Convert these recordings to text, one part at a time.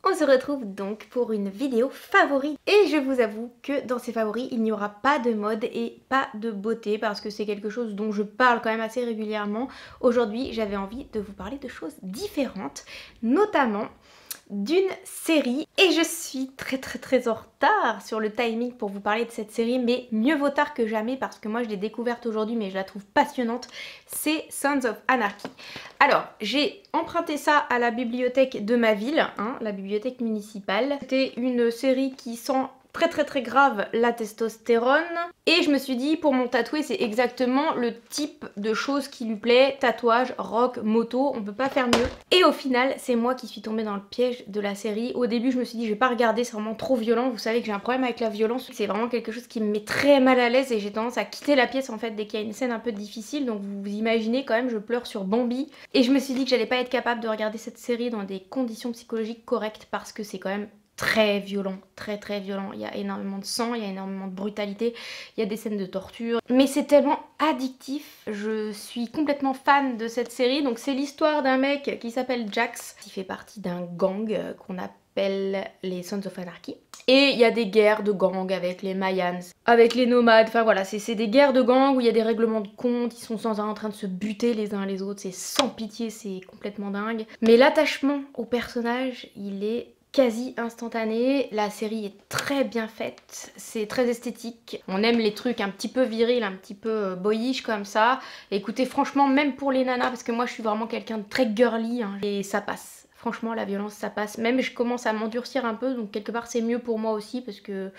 On se retrouve donc pour une vidéo favori et je vous avoue que dans ces favoris il n'y aura pas de mode et pas de beauté parce que c'est quelque chose dont je parle quand même assez régulièrement. Aujourd'hui j'avais envie de vous parler de choses différentes, notamment d'une série et je suis très en retard sur le timing pour vous parler de cette série, mais mieux vaut tard que jamais parce que moi je l'ai découverte aujourd'hui mais je la trouve passionnante. C'est Sons of Anarchy. Alors j'ai emprunté ça à la bibliothèque de ma ville, la bibliothèque municipale. C'était une série qui sent très grave la testostérone et je me suis dit pour mon tatoué c'est exactement le type de choses qui lui plaît, tatouage, rock, moto, on peut pas faire mieux. Et au final c'est moi qui suis tombée dans le piège de la série. Au début je me suis dit je vais pas regarder, c'est vraiment trop violent, vous savez que j'ai un problème avec la violence, c'est vraiment quelque chose qui me met très mal à l'aise et j'ai tendance à quitter la pièce en fait dès qu'il y a une scène un peu difficile, donc vous imaginez quand même je pleure sur Bambi et je me suis dit que j'allais pas être capable de regarder cette série dans des conditions psychologiques correctes parce que c'est quand même très violent, très violent. Il y a énormément de sang, il y a énormément de brutalité, il y a des scènes de torture. Mais c'est tellement addictif, je suis complètement fan de cette série. Donc c'est l'histoire d'un mec qui s'appelle Jax, qui fait partie d'un gang qu'on appelle les Sons of Anarchy. Et il y a des guerres de gangs avec les Mayans, avec les nomades, enfin voilà, c'est des guerres de gangs où il y a des règlements de compte, ils sont sans arrêt en train de se buter les uns les autres, c'est sans pitié, c'est complètement dingue. Mais l'attachement au personnage, il est quasi instantané, la série est très bien faite, c'est très esthétique, on aime les trucs un petit peu virils, un petit peu boyish comme ça. Écoutez franchement même pour les nanas, parce que moi je suis vraiment quelqu'un de très girly et ça passe. Franchement la violence ça passe, même je commence à m'endurcir un peu donc quelque part c'est mieux pour moi aussi parce que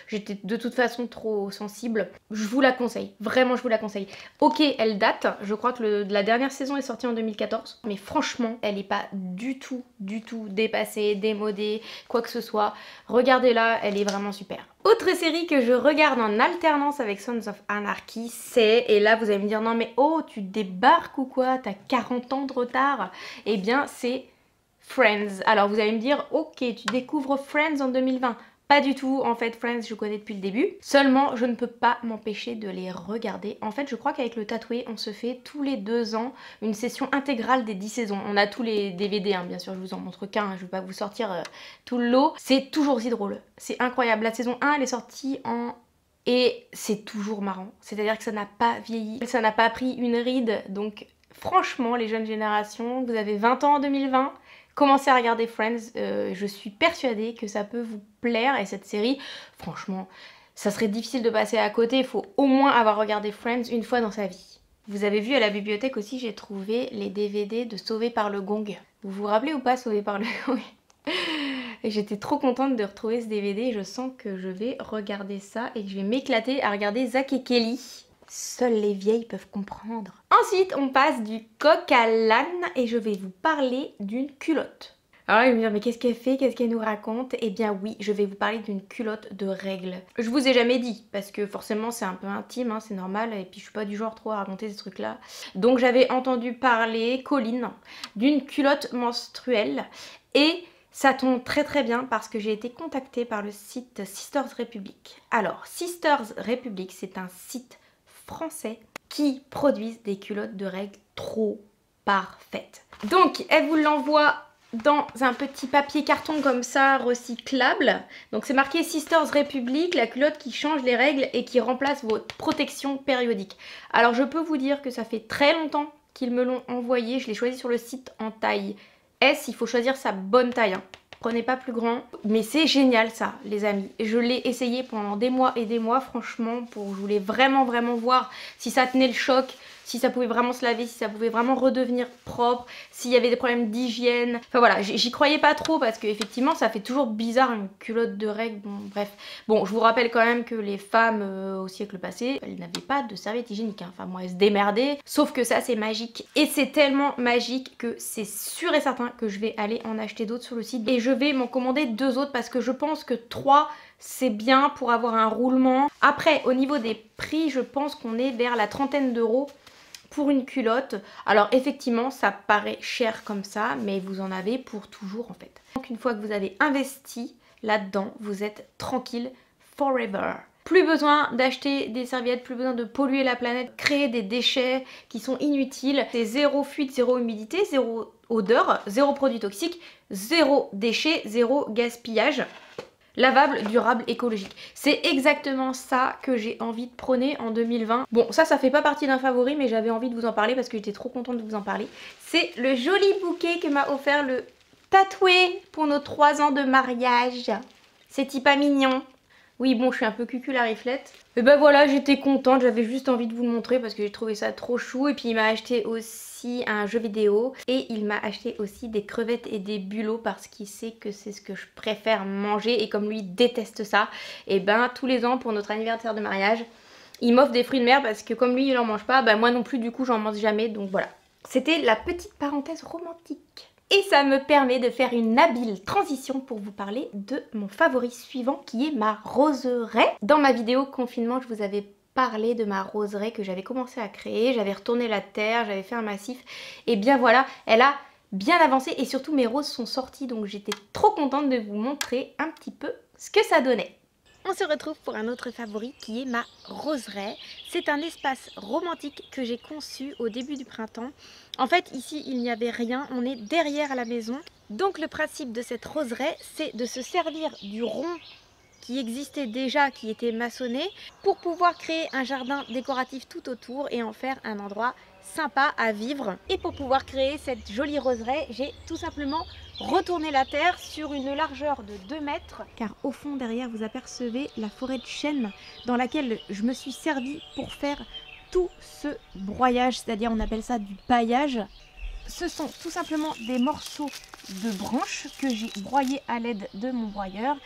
j'étais de toute façon trop sensible. Je vous la conseille, vraiment je vous la conseille. Ok elle date, je crois que la dernière saison est sortie en 2014 mais franchement elle n'est pas du tout dépassée, démodée, quoi que ce soit. Regardez-la, elle est vraiment super. Autre série que je regarde en alternance avec Sons of Anarchy, c'est, et là vous allez me dire non mais oh tu débarques ou quoi, t'as 40 ans de retard, eh bien c'est Friends. Alors vous allez me dire ok tu découvres Friends en 2020. Pas du tout, en fait Friends je connais depuis le début, seulement je ne peux pas m'empêcher de les regarder. En fait je crois qu'avec le tatoué on se fait tous les 2 ans une session intégrale des 10 saisons. On a tous les DVD bien sûr, je vous en montre qu'un, je vais pas vous sortir tout le lot. C'est toujours aussi drôle, c'est incroyable. La saison 1 elle est sortie en... et c'est toujours marrant, c'est-à-dire que ça n'a pas vieilli, ça n'a pas pris une ride, donc franchement les jeunes générations, vous avez 20 ans en 2020, commencez à regarder Friends, je suis persuadée que ça peut vous plaire et cette série, franchement, ça serait difficile de passer à côté, il faut au moins avoir regardé Friends une fois dans sa vie. Vous avez vu à la bibliothèque aussi, j'ai trouvé les DVD de Sauvé par le Gong. Vous vous rappelez ou pas Sauvé par le Gong? Et j'étais trop contente de retrouver ce DVD et je sens que je vais regarder ça et que je vais m'éclater à regarder Zach et Kelly. Seules les vieilles peuvent comprendre. Ensuite, on passe du coq à l'âne et je vais vous parler d'une culotte. Alors là, ils vont me dire, mais qu'est-ce qu'elle fait? Qu'est-ce qu'elle nous raconte? Eh bien oui, je vais vous parler d'une culotte de règles. Je vous ai jamais dit, parce que forcément c'est un peu intime, c'est normal, et puis je suis pas du genre trop à raconter ces trucs-là. Donc j'avais entendu parler, Colline, d'une culotte menstruelle, et ça tombe très bien parce que j'ai été contactée par le site Sisters Republic. Alors, Sisters Republic, c'est un site français qui produisent des culottes de règles trop parfaites. Donc elle vous l'envoie dans un petit papier carton comme ça recyclable. Donc c'est marqué Sisters Republic, la culotte qui change les règles et qui remplace votre protection périodique. Alors je peux vous dire que ça fait très longtemps qu'ils me l'ont envoyé, je l'ai choisi sur le site en taille S, il faut choisir sa bonne taille. Prenez pas plus grand, mais c'est génial ça les amis. Je l'ai essayé pendant des mois et des mois franchement, je voulais vraiment voir si ça tenait le choc, si ça pouvait vraiment se laver, si ça pouvait vraiment redevenir propre, s'il y avait des problèmes d'hygiène. Enfin voilà, j'y croyais pas trop parce qu'effectivement ça fait toujours bizarre une culotte de règles, bon bref. Bon, je vous rappelle quand même que les femmes au siècle passé, elles n'avaient pas de serviette hygiénique, Enfin moi elles se démerdaient, sauf que ça c'est magique. Et c'est tellement magique que c'est sûr et certain que je vais aller en acheter d'autres sur le site. Et je vais m'en commander 2 autres parce que je pense que 3 c'est bien pour avoir un roulement. Après au niveau des prix, je pense qu'on est vers la trentaine d'euros pour une culotte. Alors effectivement ça paraît cher comme ça, mais vous en avez pour toujours en fait. Donc une fois que vous avez investi là-dedans, vous êtes tranquille forever. Plus besoin d'acheter des serviettes, plus besoin de polluer la planète, créer des déchets qui sont inutiles. C'est zéro fuite, zéro humidité, zéro odeur, zéro produit toxique, zéro déchet, zéro gaspillage. Lavable, durable, écologique. C'est exactement ça que j'ai envie de prôner en 2020. Bon, ça fait pas partie d'un favori, mais j'avais envie de vous en parler parce que j'étais trop contente de vous en parler. C'est le joli bouquet que m'a offert le tatoué pour nos 3 ans de mariage. C'est pas mignon. Oui, bon, je suis un peu cucul à riflette. Et ben voilà, j'étais contente, j'avais juste envie de vous le montrer parce que j'ai trouvé ça trop chou. Et puis il m'a acheté aussi un jeu vidéo et il m'a acheté aussi des crevettes et des bulots parce qu'il sait que c'est ce que je préfère manger et comme lui déteste ça, et ben tous les ans pour notre anniversaire de mariage, il m'offre des fruits de mer parce que comme lui il en mange pas, bah moi non plus du coup j'en mange jamais, donc voilà. C'était la petite parenthèse romantique. Et ça me permet de faire une habile transition pour vous parler de mon favori suivant qui est ma roseraie. Dans ma vidéo confinement, je vous avais parlé de ma roseraie que j'avais commencé à créer, j'avais retourné la terre, j'avais fait un massif et bien voilà, elle a bien avancé et surtout mes roses sont sorties donc j'étais trop contente de vous montrer un petit peu ce que ça donnait. On se retrouve pour un autre favori qui est ma roseraie. C'est un espace romantique que j'ai conçu au début du printemps. En fait, ici, il n'y avait rien. On est derrière la maison. Donc, le principe de cette roseraie, c'est de se servir du rond qui existait déjà, qui était maçonné, pour pouvoir créer un jardin décoratif tout autour et en faire un endroit sympa à vivre. Et pour pouvoir créer cette jolie roseraie, j'ai tout simplement retourné la terre sur une largeur de 2 mètres. Car au fond derrière vous apercevez la forêt de chêne dans laquelle je me suis servi pour faire tout ce broyage, c'est-à-dire on appelle ça du paillage. Ce sont tout simplement des morceaux de branches que j'ai broyés à l'aide de mon broyeur.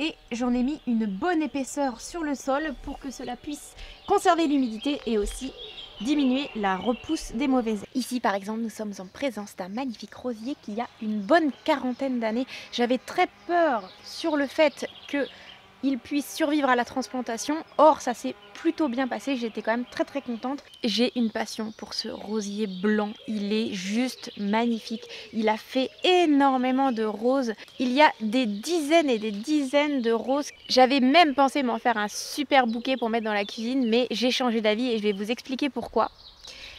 Et j'en ai mis une bonne épaisseur sur le sol pour que cela puisse conserver l'humidité et aussi diminuer la repousse des mauvaises herbes. Ici par exemple nous sommes en présence d'un magnifique rosier qui a une bonne quarantaine d'années. J'avais très peur sur le fait qu'il puisse survivre à la transplantation. Or ça s'est plutôt bien passé, j'étais quand même très contente. J'ai une passion pour ce rosier blanc, il est juste magnifique. Il a fait énormément de roses. Il y a des dizaines et des dizaines de roses. J'avais même pensé m'en faire un super bouquet pour mettre dans la cuisine, mais j'ai changé d'avis et je vais vous expliquer pourquoi.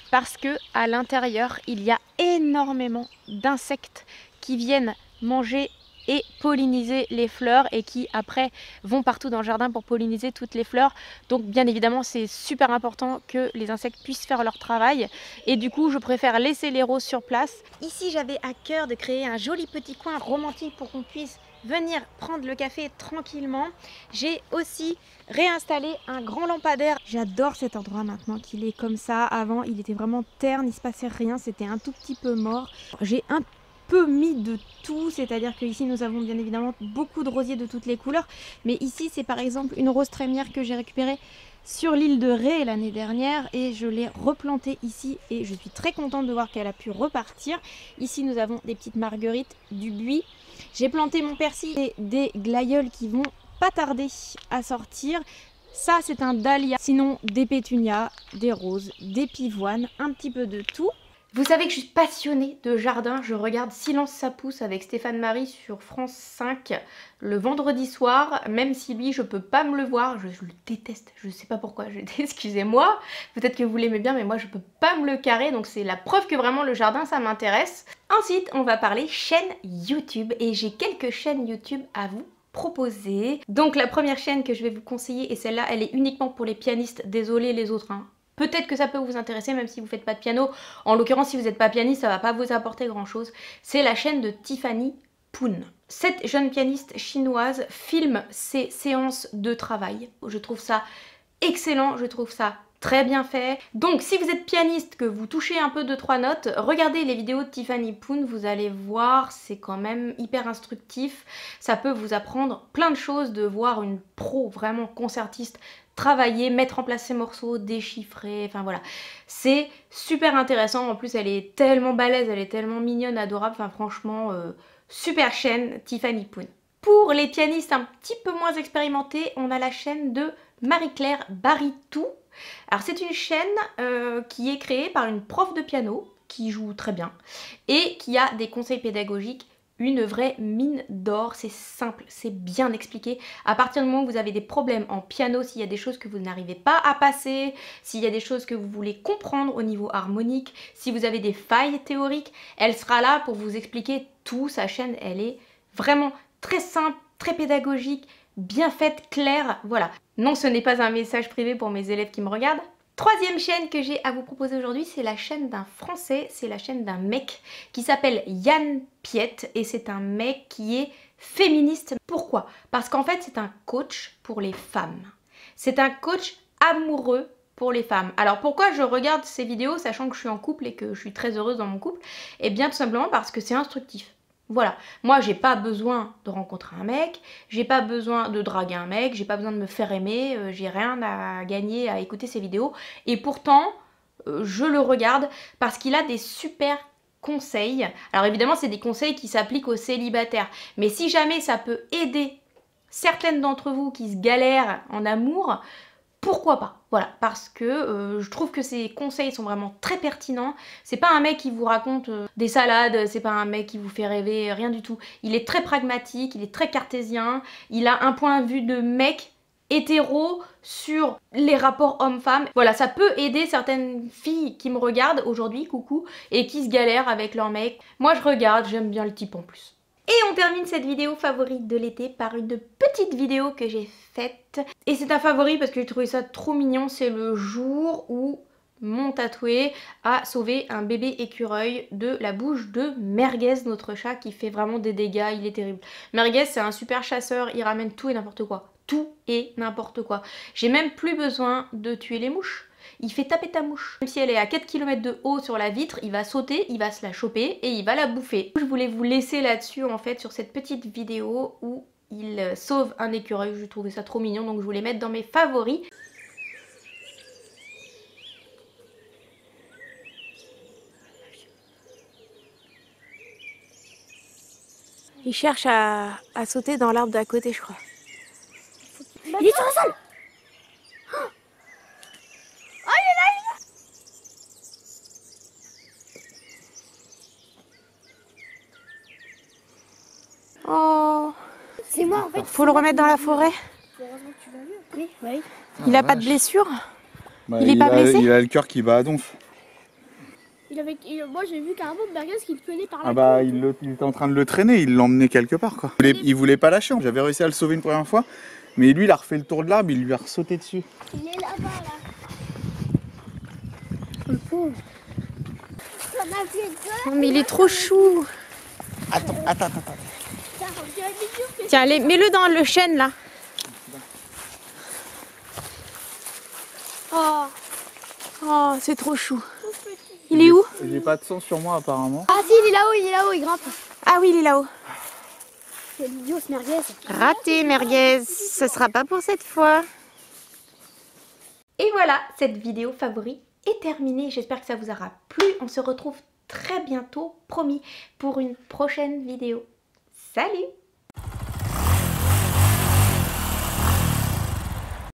Parce que à l'intérieur, il y a énormément d'insectes qui viennent manger et polliniser les fleurs et qui après vont partout dans le jardin pour polliniser toutes les fleurs. Donc bien évidemment c'est super important que les insectes puissent faire leur travail et du coup je préfère laisser les roses sur place. Ici j'avais à cœur de créer un joli petit coin romantique pour qu'on puisse venir prendre le café tranquillement. J'ai aussi réinstallé un grand lampadaire. J'adore cet endroit maintenant qu'il est comme ça. Avant il était vraiment terne, il se passait rien, c'était un tout petit peu mort. J'ai un peu mis de tout, c'est-à-dire que ici nous avons bien évidemment beaucoup de rosiers de toutes les couleurs, mais ici c'est par exemple une rose trémière que j'ai récupérée sur l'île de Ré l'année dernière et je l'ai replantée ici et je suis très contente de voir qu'elle a pu repartir. Ici nous avons des petites marguerites, du buis, j'ai planté mon persil et des glaïeuls qui vont pas tarder à sortir. Ça c'est un dahlia, sinon des pétunias, des roses, des pivoines, un petit peu de tout. Vous savez que je suis passionnée de jardin, je regarde Silence ça pousse avec Stéphane Marie sur France 5 le vendredi soir, même si lui je peux pas me le voir, je le déteste, je sais pas pourquoi, excusez-moi, peut-être que vous l'aimez bien mais moi je peux pas me le carrer, donc c'est la preuve que vraiment le jardin ça m'intéresse. Ensuite on va parler chaîne YouTube et j'ai quelques chaînes YouTube à vous proposer. Donc la première chaîne que je vais vous conseiller, et celle-là elle est uniquement pour les pianistes, désolé les autres hein. Peut-être que ça peut vous intéresser même si vous ne faites pas de piano. En l'occurrence, si vous n'êtes pas pianiste, ça ne va pas vous apporter grand-chose. C'est la chaîne de Tiffany Poon. Cette jeune pianiste chinoise filme ses séances de travail. Je trouve ça excellent, je trouve ça très bien fait. Donc si vous êtes pianiste, que vous touchez un peu 2-3 notes, regardez les vidéos de Tiffany Poon, vous allez voir, c'est quand même hyper instructif. Ça peut vous apprendre plein de choses, de voir une pro vraiment concertiste travailler, mettre en place ses morceaux, déchiffrer, enfin voilà. C'est super intéressant, en plus elle est tellement balèze, elle est tellement mignonne, adorable, enfin franchement, super chaîne Tiffany Poon. Pour les pianistes un petit peu moins expérimentés, on a la chaîne de Marie-Claire Baritou. Alors c'est une chaîne qui est créée par une prof de piano qui joue très bien et qui a des conseils pédagogiques une vraie mine d'or, c'est simple, c'est bien expliqué. À partir du moment où vous avez des problèmes en piano, s'il y a des choses que vous n'arrivez pas à passer, s'il y a des choses que vous voulez comprendre au niveau harmonique, si vous avez des failles théoriques, elle sera là pour vous expliquer tout. Sa chaîne, elle est vraiment très simple, très pédagogique, bien faite, claire, voilà. Non, ce n'est pas un message privé pour mes élèves qui me regardent. Troisième chaîne que j'ai à vous proposer aujourd'hui, c'est la chaîne d'un Français, c'est la chaîne d'un mec qui s'appelle Yann Piette et c'est un mec qui est féministe. Pourquoi? Parce qu'en fait c'est un coach pour les femmes. C'est un coach amoureux pour les femmes. Alors pourquoi je regarde ces vidéos sachant que je suis en couple et que je suis très heureuse dans mon couple? Eh bien tout simplement parce que c'est instructif. Voilà, moi j'ai pas besoin de rencontrer un mec, j'ai pas besoin de draguer un mec, j'ai pas besoin de me faire aimer, j'ai rien à gagner à écouter ces vidéos. Et pourtant, je le regarde parce qu'il a des super conseils. Alors évidemment, c'est des conseils qui s'appliquent aux célibataires. Mais si jamais ça peut aider certaines d'entre vous qui se galèrent en amour, pourquoi pas? Voilà, parce que je trouve que ces conseils sont vraiment très pertinents. C'est pas un mec qui vous raconte des salades, c'est pas un mec qui vous fait rêver, rien du tout. Il est très pragmatique, il est très cartésien, il a un point de vue de mec hétéro sur les rapports hommes-femmes. Voilà, ça peut aider certaines filles qui me regardent aujourd'hui, coucou, et qui se galèrent avec leur mec. Moi je regarde, j'aime bien le type en plus. Et on termine cette vidéo favorite de l'été par une petite vidéo que j'ai faite. Et c'est un favori parce que j'ai trouvé ça trop mignon. C'est le jour où mon tatoué a sauvé un bébé écureuil de la bouche de Merguez, notre chat qui fait vraiment des dégâts, il est terrible. Merguez c'est un super chasseur, il ramène tout et n'importe quoi. Tout et n'importe quoi. J'ai même plus besoin de tuer les mouches. Il fait taper ta mouche. Même si elle est à 4 km de haut sur la vitre, il va sauter, il va se la choper et il va la bouffer. Je voulais vous laisser là-dessus en fait sur cette petite vidéo où il sauve un écureuil. Je trouvais ça trop mignon donc je voulais mettre dans mes favoris. Il cherche à sauter dans l'arbre d'à côté je crois. Il est sur la salle. Oh, c'est moi en fait. Faut le remettre dans la forêt. Heureusement que tu l'as vu. Oui. Il a pas de blessure. Bah, il est pas blessé. Il a le cœur qui bat à donf. Moi j'ai vu carrément Merguez qui le tenait par la Ah bah il était en train de le traîner, il l'emmenait quelque part quoi. Il voulait pas lâcher, j'avais réussi à le sauver une première fois, mais lui il a refait le tour de l'arbre, il lui a ressauté dessus. Il est là-bas là. Le pauvre. Ça m'a fait peur. Non mais il est trop chou. Attends. Tiens, mets-le dans le chêne là. Oh, c'est trop chou. Il est où? J'ai pas de sang sur moi apparemment. Ah si, il est là-haut, il grimpe. Ah oui, il est là-haut. C'est l'idiot ce Merguez. Raté Merguez, ce sera pas pour cette fois. Et voilà, cette vidéo favori est terminée. J'espère que ça vous aura plu. On se retrouve très bientôt, promis, pour une prochaine vidéo. Salut!